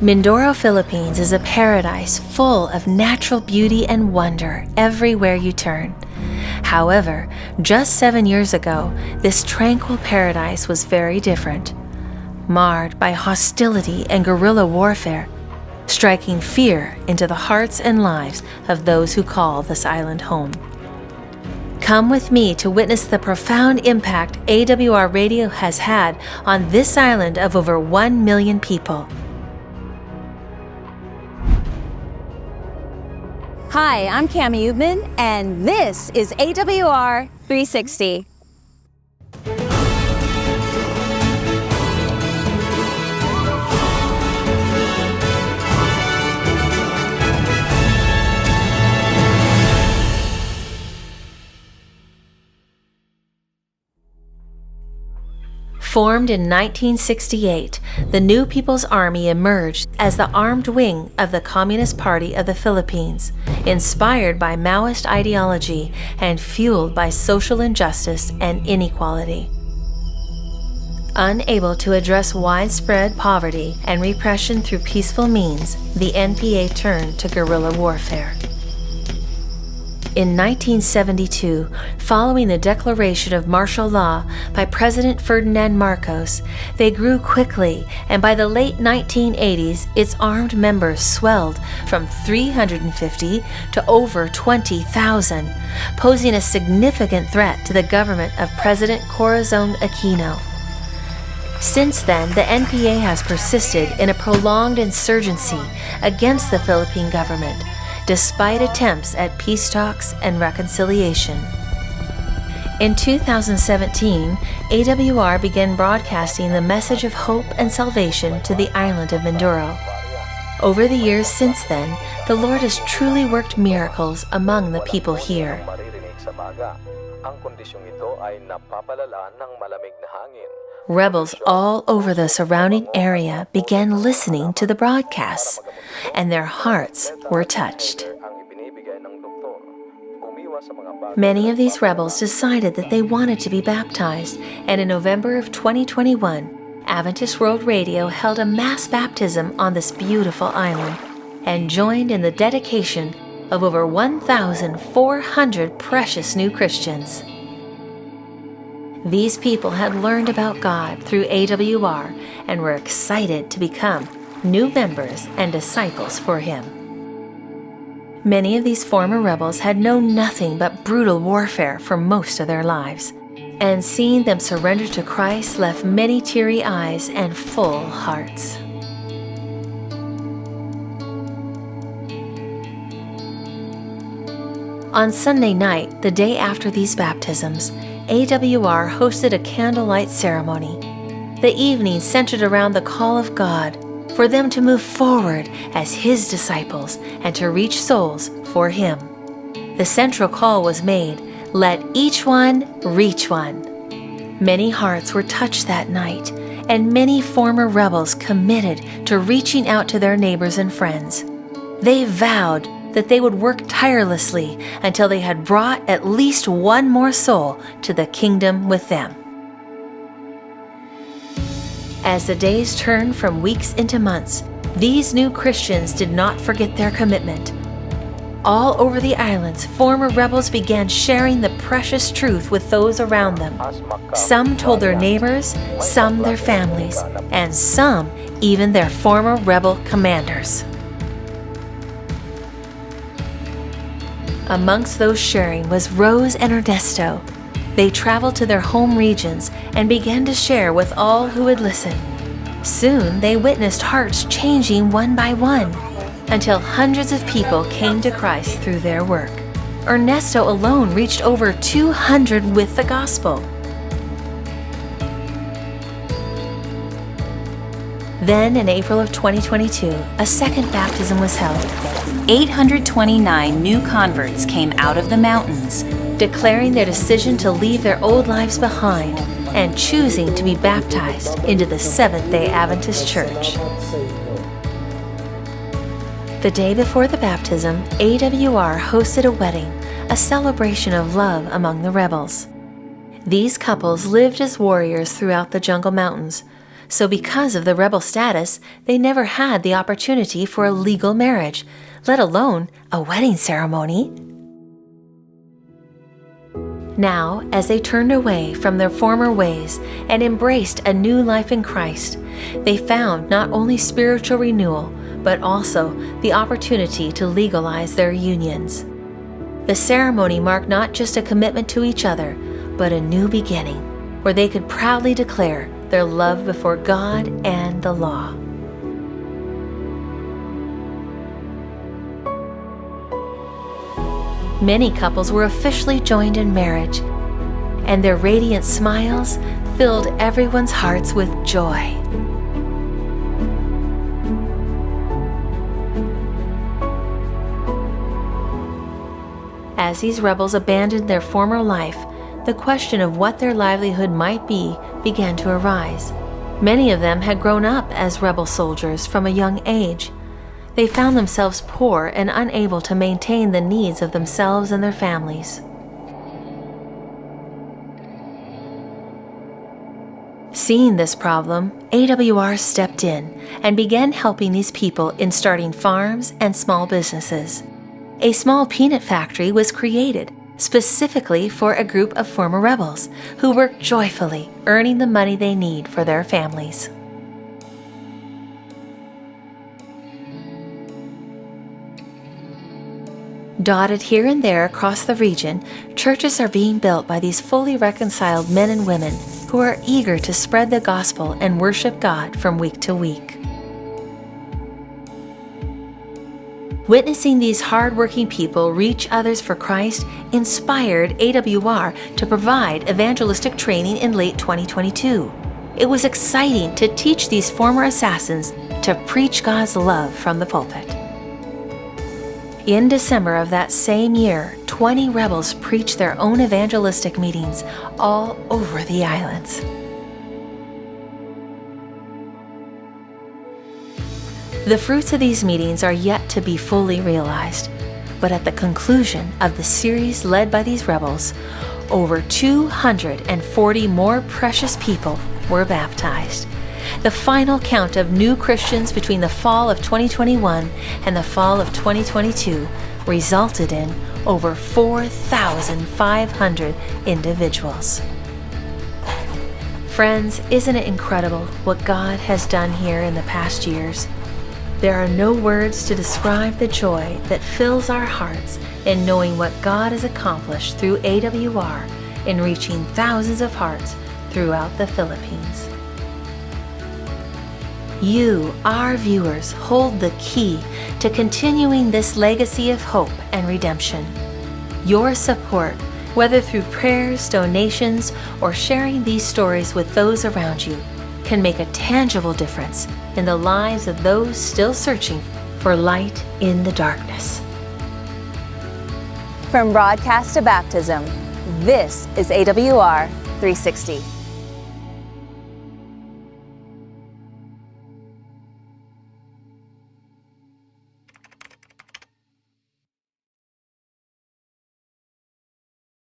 Mindoro, Philippines is a paradise full of natural beauty and wonder everywhere you turn. However, just 7 years ago, this tranquil paradise was very different, marred by hostility and guerrilla warfare, striking fear into the hearts and lives of those who call this island home. Come with me to witness the profound impact AWR Radio has had on this island of over 1 million people. Hi, I'm Cami Ubman, and this is AWR360. Formed in 1968, the New People's Army emerged as the armed wing of the Communist Party of the Philippines, inspired by Maoist ideology and fueled by social injustice and inequality. Unable to address widespread poverty and repression through peaceful means, the NPA turned to guerrilla warfare. In 1972, following the declaration of martial law by President Ferdinand Marcos, they grew quickly, and by the late 1980s, its armed members swelled from 350 to over 20,000, posing a significant threat to the government of President Corazon Aquino. Since then, the NPA has persisted in a prolonged insurgency against the Philippine government, despite attempts at peace talks and reconciliation. In 2017, AWR began broadcasting the message of hope and salvation to the island of Mindoro. Over the years since then, the Lord has truly worked miracles among the people here. Rebels all over the surrounding area began listening to the broadcasts, and their hearts were touched. Many of these rebels decided that they wanted to be baptized, and in November of 2021, Adventist World Radio held a mass baptism on this beautiful island and joined in the dedication of over 1,400 precious new Christians. These people had learned about God through AWR and were excited to become new members and disciples for Him. Many of these former rebels had known nothing but brutal warfare for most of their lives, and seeing them surrender to Christ left many teary eyes and full hearts. On Sunday night, the day after these baptisms, AWR hosted a candlelight ceremony. The evening centered around the call of God for them to move forward as His disciples and to reach souls for Him. The central call was made, "Let each one reach one." Many hearts were touched that night, and many former rebels committed to reaching out to their neighbors and friends. They vowed that they would work tirelessly until they had brought at least one more soul to the kingdom with them. As the days turned from weeks into months, these new Christians did not forget their commitment. All over the islands, former rebels began sharing the precious truth with those around them. Some told their neighbors, some their families, and some even their former rebel commanders. Amongst those sharing was Rose and Ernesto. They traveled to their home regions and began to share with all who would listen. Soon they witnessed hearts changing one by one, until hundreds of people came to Christ through their work. Ernesto alone reached over 200 with the gospel. Then in April of 2022, a second baptism was held. 829 new converts came out of the mountains, declaring their decision to leave their old lives behind and choosing to be baptized into the Seventh-day Adventist Church. The day before the baptism, AWR hosted a wedding, a celebration of love among the rebels. These couples lived as warriors throughout the jungle mountains, So because of the rebel status, they never had the opportunity for a legal marriage, let alone a wedding ceremony. Now, as they turned away from their former ways and embraced a new life in Christ, they found not only spiritual renewal, but also the opportunity to legalize their unions. The ceremony marked not just a commitment to each other, but a new beginning, where they could proudly declare their love before God and the law. Many couples were officially joined in marriage, and their radiant smiles filled everyone's hearts with joy. As these rebels abandoned their former life, the question of what their livelihood might be began to arise. Many of them had grown up as rebel soldiers from a young age. They found themselves poor and unable to maintain the needs of themselves and their families. Seeing this problem, AWR stepped in and began helping these people in starting farms and small businesses. A small peanut factory was created specifically for a group of former rebels who work joyfully, earning the money they need for their families. Dotted here and there across the region, churches are being built by these fully reconciled men and women who are eager to spread the gospel and worship God from week to week. Witnessing these hard-working people reach others for Christ inspired AWR to provide evangelistic training in late 2022. It was exciting to teach these former assassins to preach God's love from the pulpit. In December of that same year, 20 rebels preached their own evangelistic meetings all over the islands. The fruits of these meetings are yet to be fully realized, but at the conclusion of the series led by these rebels, over 240 more precious people were baptized. The final count of new Christians between the fall of 2021 and the fall of 2022 resulted in over 4,500 individuals. Friends, isn't it incredible what God has done here in the past years? There are no words to describe the joy that fills our hearts in knowing what God has accomplished through AWR in reaching thousands of hearts throughout the Philippines. You, our viewers, hold the key to continuing this legacy of hope and redemption. Your support, whether through prayers, donations, or sharing these stories with those around you, can make a tangible difference in the lives of those still searching for light in the darkness. From broadcast to baptism, this is AWR 360.